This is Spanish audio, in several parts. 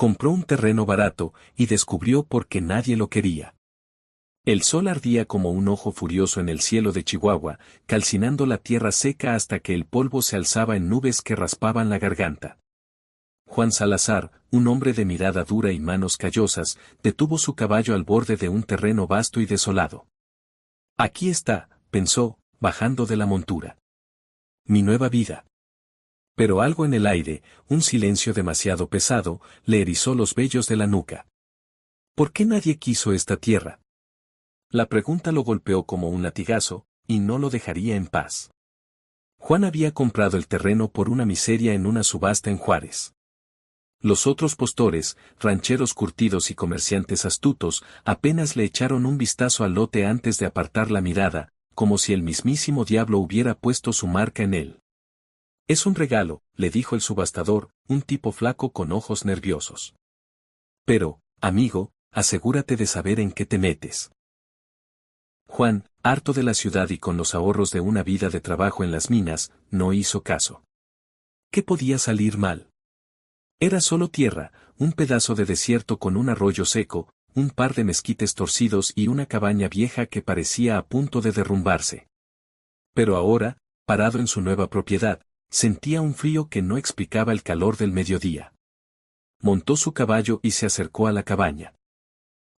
Compró un terreno barato y descubrió por qué nadie lo quería. El sol ardía como un ojo furioso en el cielo de Chihuahua, calcinando la tierra seca hasta que el polvo se alzaba en nubes que raspaban la garganta. Juan Salazar, un hombre de mirada dura y manos callosas, detuvo su caballo al borde de un terreno vasto y desolado. Aquí está, pensó, bajando de la montura. Mi nueva vida. Pero algo en el aire, un silencio demasiado pesado, le erizó los vellos de la nuca. ¿Por qué nadie quiso esta tierra? La pregunta lo golpeó como un latigazo, y no lo dejaría en paz. Juan había comprado el terreno por una miseria en una subasta en Juárez. Los otros postores, rancheros curtidos y comerciantes astutos, apenas le echaron un vistazo al lote antes de apartar la mirada, como si el mismísimo diablo hubiera puesto su marca en él. Es un regalo, le dijo el subastador, un tipo flaco con ojos nerviosos. Pero, amigo, asegúrate de saber en qué te metes. Juan, harto de la ciudad y con los ahorros de una vida de trabajo en las minas, no hizo caso. ¿Qué podía salir mal? Era solo tierra, un pedazo de desierto con un arroyo seco, un par de mezquites torcidos y una cabaña vieja que parecía a punto de derrumbarse. Pero ahora, parado en su nueva propiedad, sentía un frío que no explicaba el calor del mediodía. Montó su caballo y se acercó a la cabaña.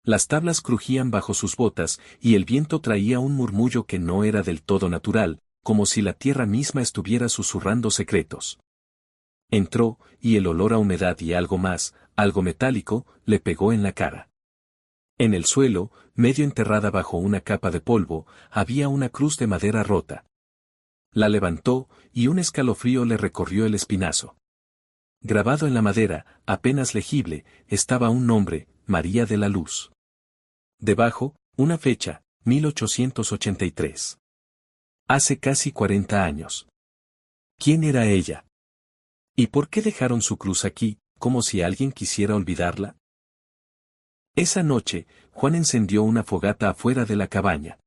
Las tablas crujían bajo sus botas y el viento traía un murmullo que no era del todo natural, como si la tierra misma estuviera susurrando secretos. Entró, y el olor a humedad y algo más, algo metálico, le pegó en la cara. En el suelo, medio enterrada bajo una capa de polvo, había una cruz de madera rota. La levantó, y un escalofrío le recorrió el espinazo. Grabado en la madera, apenas legible, estaba un nombre, María de la Luz. Debajo, una fecha, 1883. Hace casi 40 años. ¿Quién era ella? ¿Y por qué dejaron su cruz aquí, como si alguien quisiera olvidarla? Esa noche, Juan encendió una fogata afuera de la cabaña.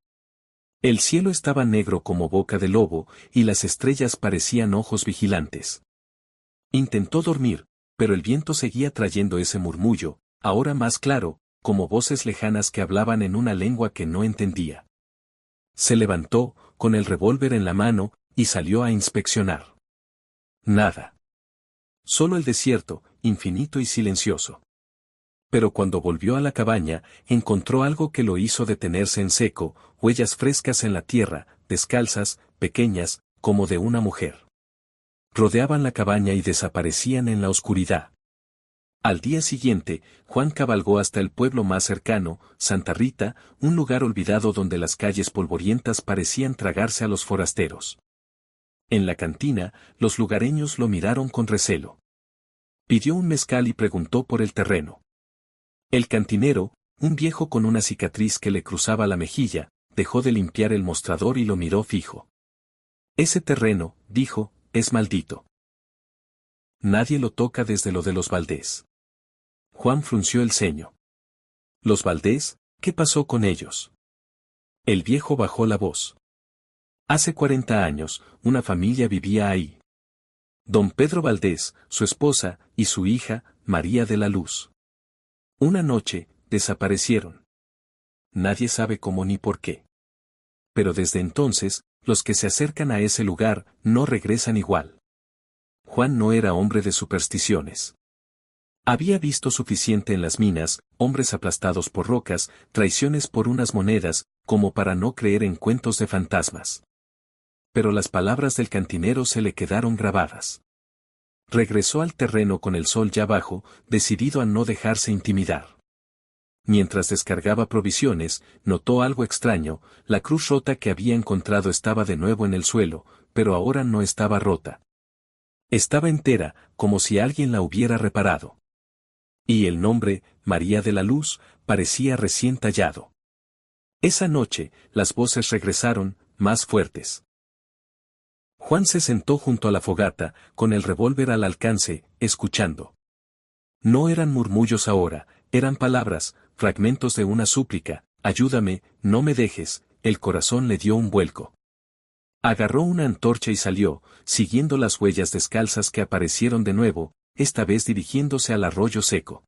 El cielo estaba negro como boca de lobo, y las estrellas parecían ojos vigilantes. Intentó dormir, pero el viento seguía trayendo ese murmullo, ahora más claro, como voces lejanas que hablaban en una lengua que no entendía. Se levantó, con el revólver en la mano, y salió a inspeccionar. Nada. Solo el desierto, infinito y silencioso. Pero cuando volvió a la cabaña, encontró algo que lo hizo detenerse en seco, huellas frescas en la tierra, descalzas, pequeñas, como de una mujer. Rodeaban la cabaña y desaparecían en la oscuridad. Al día siguiente, Juan cabalgó hasta el pueblo más cercano, Santa Rita, un lugar olvidado donde las calles polvorientas parecían tragarse a los forasteros. En la cantina, los lugareños lo miraron con recelo. Pidió un mezcal y preguntó por el terreno. El cantinero, un viejo con una cicatriz que le cruzaba la mejilla, dejó de limpiar el mostrador y lo miró fijo. Ese terreno, dijo, es maldito. Nadie lo toca desde lo de los Valdés. Juan frunció el ceño. ¿Los Valdés? ¿Qué pasó con ellos? El viejo bajó la voz. Hace 40 años, una familia vivía ahí. Don Pedro Valdés, su esposa, y su hija, María de la Luz. Una noche, desaparecieron. Nadie sabe cómo ni por qué. Pero desde entonces, los que se acercan a ese lugar, no regresan igual. Juan no era hombre de supersticiones. Había visto suficiente en las minas, hombres aplastados por rocas, traiciones por unas monedas, como para no creer en cuentos de fantasmas. Pero las palabras del cantinero se le quedaron grabadas. Regresó al terreno con el sol ya bajo, decidido a no dejarse intimidar. Mientras descargaba provisiones, notó algo extraño, la cruz rota que había encontrado estaba de nuevo en el suelo, pero ahora no estaba rota. Estaba entera, como si alguien la hubiera reparado. Y el nombre, María de la Luz, parecía recién tallado. Esa noche, las voces regresaron, más fuertes. Juan se sentó junto a la fogata, con el revólver al alcance, escuchando. No eran murmullos ahora, eran palabras, fragmentos de una súplica, ayúdame, no me dejes, el corazón le dio un vuelco. Agarró una antorcha y salió, siguiendo las huellas descalzas que aparecieron de nuevo, esta vez dirigiéndose al arroyo seco.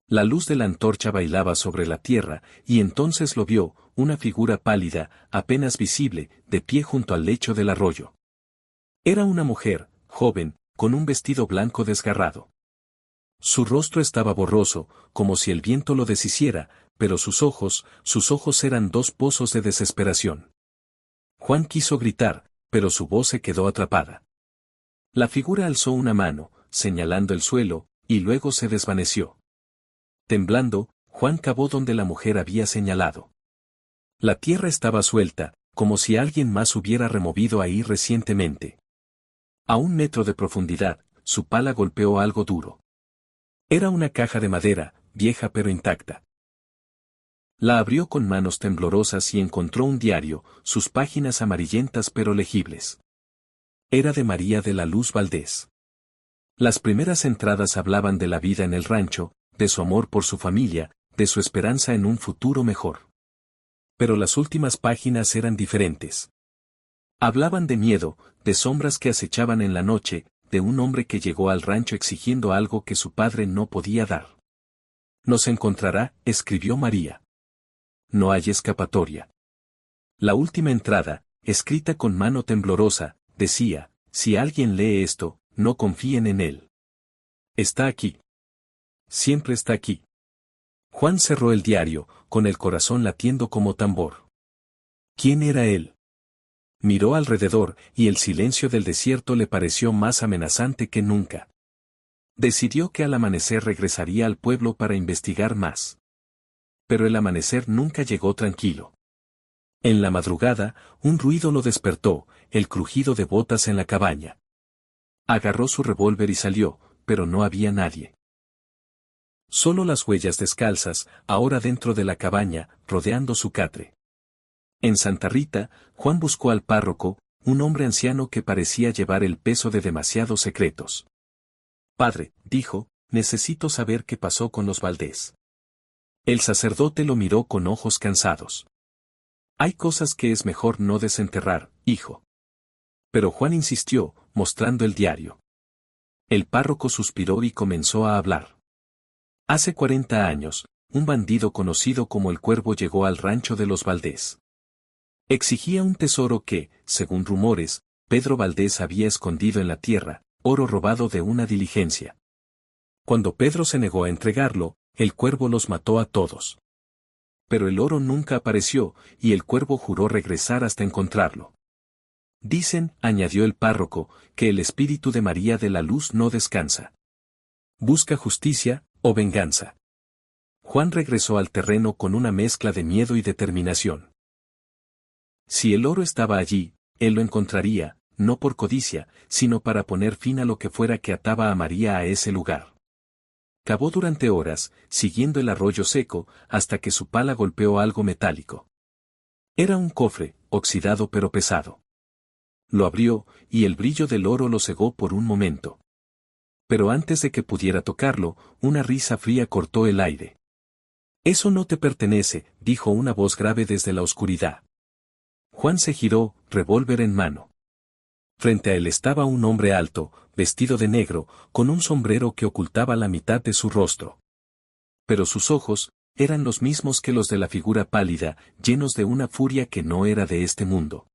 La luz de la antorcha bailaba sobre la tierra, y entonces lo vio, una figura pálida, apenas visible, de pie junto al lecho del arroyo. Era una mujer, joven, con un vestido blanco desgarrado. Su rostro estaba borroso, como si el viento lo deshiciera, pero sus ojos eran dos pozos de desesperación. Juan quiso gritar, pero su voz se quedó atrapada. La figura alzó una mano, señalando el suelo, y luego se desvaneció. Temblando, Juan cavó donde la mujer había señalado. La tierra estaba suelta, como si alguien más hubiera removido ahí recientemente. A 1 metro de profundidad, su pala golpeó algo duro. Era una caja de madera, vieja pero intacta. La abrió con manos temblorosas y encontró un diario, sus páginas amarillentas pero legibles. Era de María de la Luz Valdés. Las primeras entradas hablaban de la vida en el rancho, de su amor por su familia, de su esperanza en un futuro mejor. Pero las últimas páginas eran diferentes. Hablaban de miedo, de sombras que acechaban en la noche, de un hombre que llegó al rancho exigiendo algo que su padre no podía dar. «Nos encontrará», escribió María. «No hay escapatoria». La última entrada, escrita con mano temblorosa, decía: «Si alguien lee esto, no confíen en él. Está aquí. Siempre está aquí». Juan cerró el diario, con el corazón latiendo como tambor. ¿Quién era él? Miró alrededor, y el silencio del desierto le pareció más amenazante que nunca. Decidió que al amanecer regresaría al pueblo para investigar más. Pero el amanecer nunca llegó tranquilo. En la madrugada, un ruido lo despertó, el crujido de botas en la cabaña. Agarró su revólver y salió, pero no había nadie. Solo las huellas descalzas, ahora dentro de la cabaña, rodeando su catre. En Santa Rita, Juan buscó al párroco, un hombre anciano que parecía llevar el peso de demasiados secretos. «Padre», dijo, «necesito saber qué pasó con los Valdés». El sacerdote lo miró con ojos cansados. «Hay cosas que es mejor no desenterrar, hijo». Pero Juan insistió, mostrando el diario. El párroco suspiró y comenzó a hablar. Hace 40 años, un bandido conocido como el Cuervo llegó al rancho de los Valdés. Exigía un tesoro que, según rumores, Pedro Valdés había escondido en la tierra, oro robado de una diligencia. Cuando Pedro se negó a entregarlo, el Cuervo los mató a todos. Pero el oro nunca apareció, y el Cuervo juró regresar hasta encontrarlo. Dicen, añadió el párroco, que el espíritu de María de la Luz no descansa. Busca justicia, o venganza. Juan regresó al terreno con una mezcla de miedo y determinación. Si el oro estaba allí, él lo encontraría, no por codicia, sino para poner fin a lo que fuera que ataba a María a ese lugar. Cavó durante horas, siguiendo el arroyo seco, hasta que su pala golpeó algo metálico. Era un cofre, oxidado pero pesado. Lo abrió, y el brillo del oro lo cegó por un momento. Pero antes de que pudiera tocarlo, una risa fría cortó el aire. «Eso no te pertenece», dijo una voz grave desde la oscuridad. Juan se giró, revólver en mano. Frente a él estaba un hombre alto, vestido de negro, con un sombrero que ocultaba la mitad de su rostro. Pero sus ojos eran los mismos que los de la figura pálida, llenos de una furia que no era de este mundo.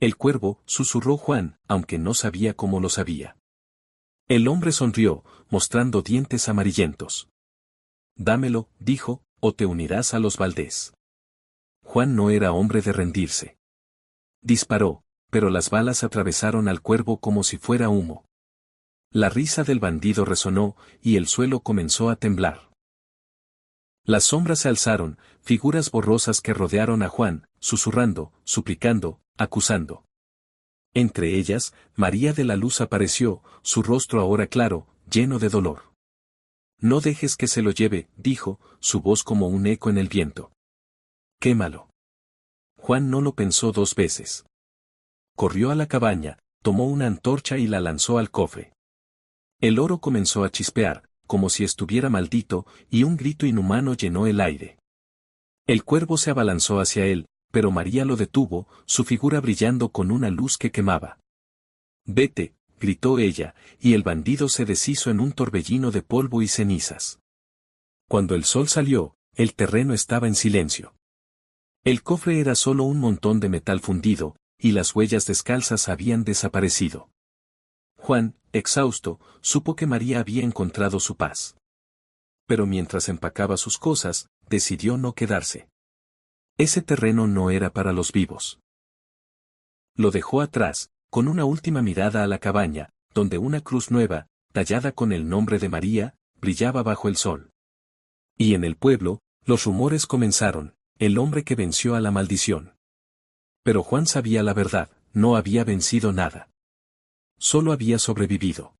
«El Cuervo», susurró Juan, aunque no sabía cómo lo sabía. El hombre sonrió, mostrando dientes amarillentos. «Dámelo», dijo, «o te unirás a los Valdés». Juan no era hombre de rendirse. Disparó, pero las balas atravesaron al Cuervo como si fuera humo. La risa del bandido resonó, y el suelo comenzó a temblar. Las sombras se alzaron, figuras borrosas que rodearon a Juan, susurrando, suplicando, acusando. Entre ellas, María de la Luz apareció, su rostro ahora claro, lleno de dolor. «No dejes que se lo lleve», dijo, su voz como un eco en el viento. «Quémalo». Juan no lo pensó 2 veces. Corrió a la cabaña, tomó una antorcha y la lanzó al cofre. El oro comenzó a chispear, como si estuviera maldito, y un grito inhumano llenó el aire. El Cuervo se abalanzó hacia él, pero María lo detuvo, su figura brillando con una luz que quemaba. «Vete», gritó ella, y el bandido se deshizo en un torbellino de polvo y cenizas. Cuando el sol salió, el terreno estaba en silencio. El cofre era solo un montón de metal fundido, y las huellas descalzas habían desaparecido. Juan, exhausto, supo que María había encontrado su paz. Pero mientras empacaba sus cosas, decidió no quedarse. Ese terreno no era para los vivos. Lo dejó atrás, con una última mirada a la cabaña, donde una cruz nueva, tallada con el nombre de María, brillaba bajo el sol. Y en el pueblo, los rumores comenzaron, el hombre que venció a la maldición. Pero Juan sabía la verdad, no había vencido nada. Solo había sobrevivido.